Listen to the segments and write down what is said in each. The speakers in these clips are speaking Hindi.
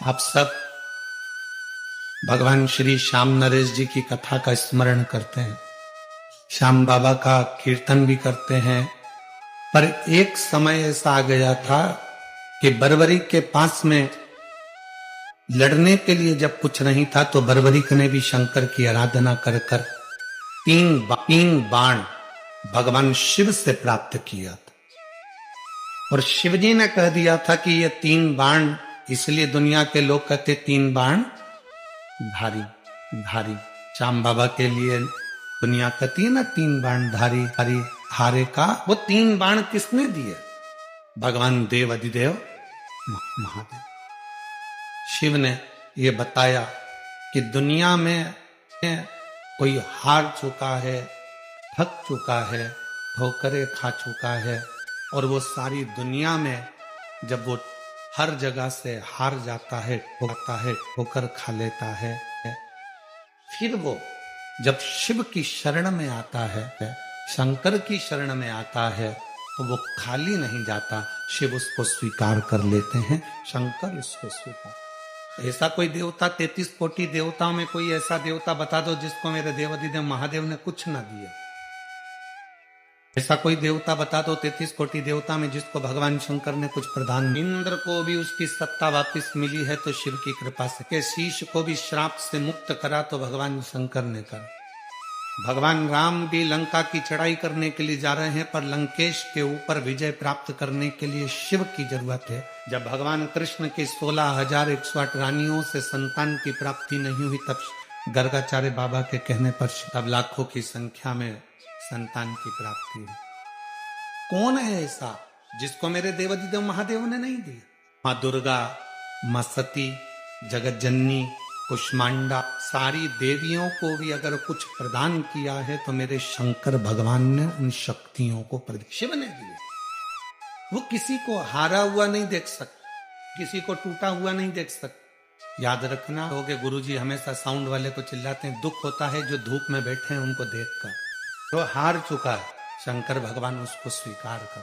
आप सब भगवान श्री श्याम नरेश जी की कथा का स्मरण करते हैं, श्याम बाबा का कीर्तन भी करते हैं। पर एक समय ऐसा आ गया था कि बर्बरीक के पास में लड़ने के लिए जब कुछ नहीं था तो बर्बरीक ने भी शंकर की आराधना कर कर तीन बाण भगवान शिव से प्राप्त किया था। और शिवजी ने कह दिया था कि ये 3 बाण, इसलिए दुनिया के लोग कहते 3 बाण धारी धारी। श्याम बाबा के लिए दुनिया कहती है ना 3 बाण धारी धारी हारे का। वो 3 बाण किसने दिए? भगवान देव अधिदेव महादेव। शिव ने ये बताया कि दुनिया में कोई हार चुका है, थक चुका है, ठोकरें खा चुका है, और वो सारी दुनिया में जब वो हर जगह से हार जाता है, ठोकर खा लेता है, फिर वो जब शिव की शरण में आता है, शंकर की शरण में आता है, तो वो खाली नहीं जाता। शिव उसको स्वीकार कर लेते हैं, शंकर उसको स्वीकार। ऐसा कोई देवता 33 कोटि देवताओं में कोई ऐसा देवता बता दो जिसको मेरे देवाधिदेव महादेव ने कुछ ना दिया। ऐसा कोई देवता बता दो 33 कोटि देवता में जिसको भगवान शंकर ने कुछ प्रदान। इंद्र को भी उसकी सत्ता वापस मिली है तो शिव की कृपा से। के शीश को भी श्राप से मुक्त करा तो भगवान शंकर ने करा। भगवान राम भी लंका की चढ़ाई करने के लिए जा रहे हैं, पर लंकेश के ऊपर विजय प्राप्त करने के लिए शिव की जरूरत है। जब भगवान कृष्ण के 16,108 रानियों से संतान की प्राप्ति नहीं हुई, तब गर्गाचार्य बाबा के कहने पर तब लाखों की संख्या में संतान की प्राप्ति हुई। कौन है ऐसा जिसको मेरे देवाधिदेव महादेव ने नहीं दिया? माँ दुर्गा, माँ सती, जगत जननी, कुष्मांडा, सारी देवियों को भी अगर कुछ प्रदान किया है तो मेरे शंकर भगवान ने उन शक्तियों को शिव ने दिए। वो किसी को हारा हुआ नहीं देख सकते, किसी को टूटा हुआ नहीं देख सकते। याद रखना होगे, गुरुजी हमेशा साउंड वाले को चिल्लाते हैं, दुख होता है जो धूप में बैठे हैं उनको देखकर। जो हार चुका है, शंकर भगवान उसको स्वीकार कर।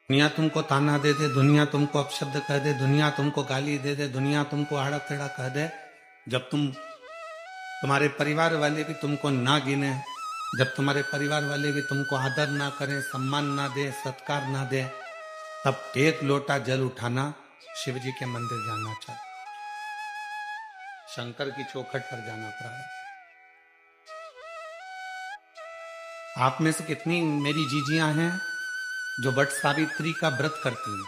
दुनिया तुमको ताना दे दे, दुनिया तुमको अपशब्द कह दे, दुनिया तुमको गाली दे दे, दुनिया तुमको आड़ा टेढ़ा कह दे, जब तुम्हारे परिवार वाले भी तुमको ना गिने, जब तुम्हारे परिवार वाले भी तुमको आदर ना करें, सम्मान ना दे, सत्कार ना दे, तब 1 लोटा जल उठाना, शिव जी के मंदिर जाना चाहिए, शंकर की चौखट पर जाना पड़ा। आप में से कितनी मेरी जीजियां हैं जो वट सावित्री का व्रत करती हैं?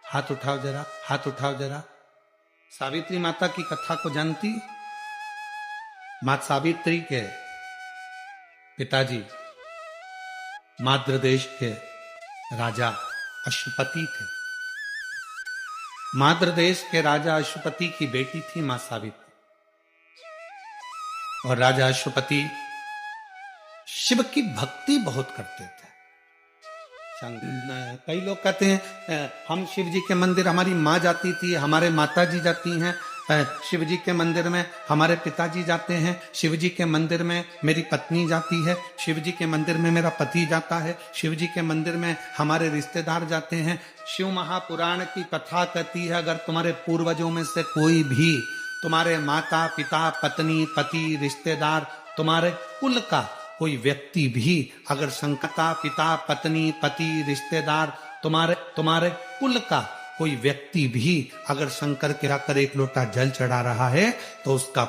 हाथ उठाओ जरा, हाथ उठाओ जरा। सावित्री माता की कथा को जानती? मां सावित्री के पिताजी माद्र देश के राजा अश्वपति थे। माद्र देश के राजा अश्वपति की बेटी थी मां सावित्री। और राजा अश्वपति शिव की भक्ति बहुत करते थे। कई लोग कहते हैं हम शिव जी के मंदिर, हमारी माँ जाती थी, हमारे माता जी जाती हैं, शिव जी के मंदिर में हमारे पिताजी जाते हैं, शिव जी के मंदिर में मेरी पत्नी जाती है, शिव जी के मंदिर में मेरा पति जाता है, शिव जी के मंदिर में हमारे रिश्तेदार जाते हैं। शिव महापुराण की कथा कहती है, अगर तुम्हारे पूर्वजों में से कोई भी, तुम्हारे माता पिता पत्नी पति रिश्तेदार, तुम्हारे कुल का कोई व्यक्ति भी अगर शंकर पिता पत्नी पति रिश्तेदार, तुम्हारे कुल का कोई व्यक्ति भी अगर शंकर के आकर 1 लोटा जल चढ़ा रहा है तो उसका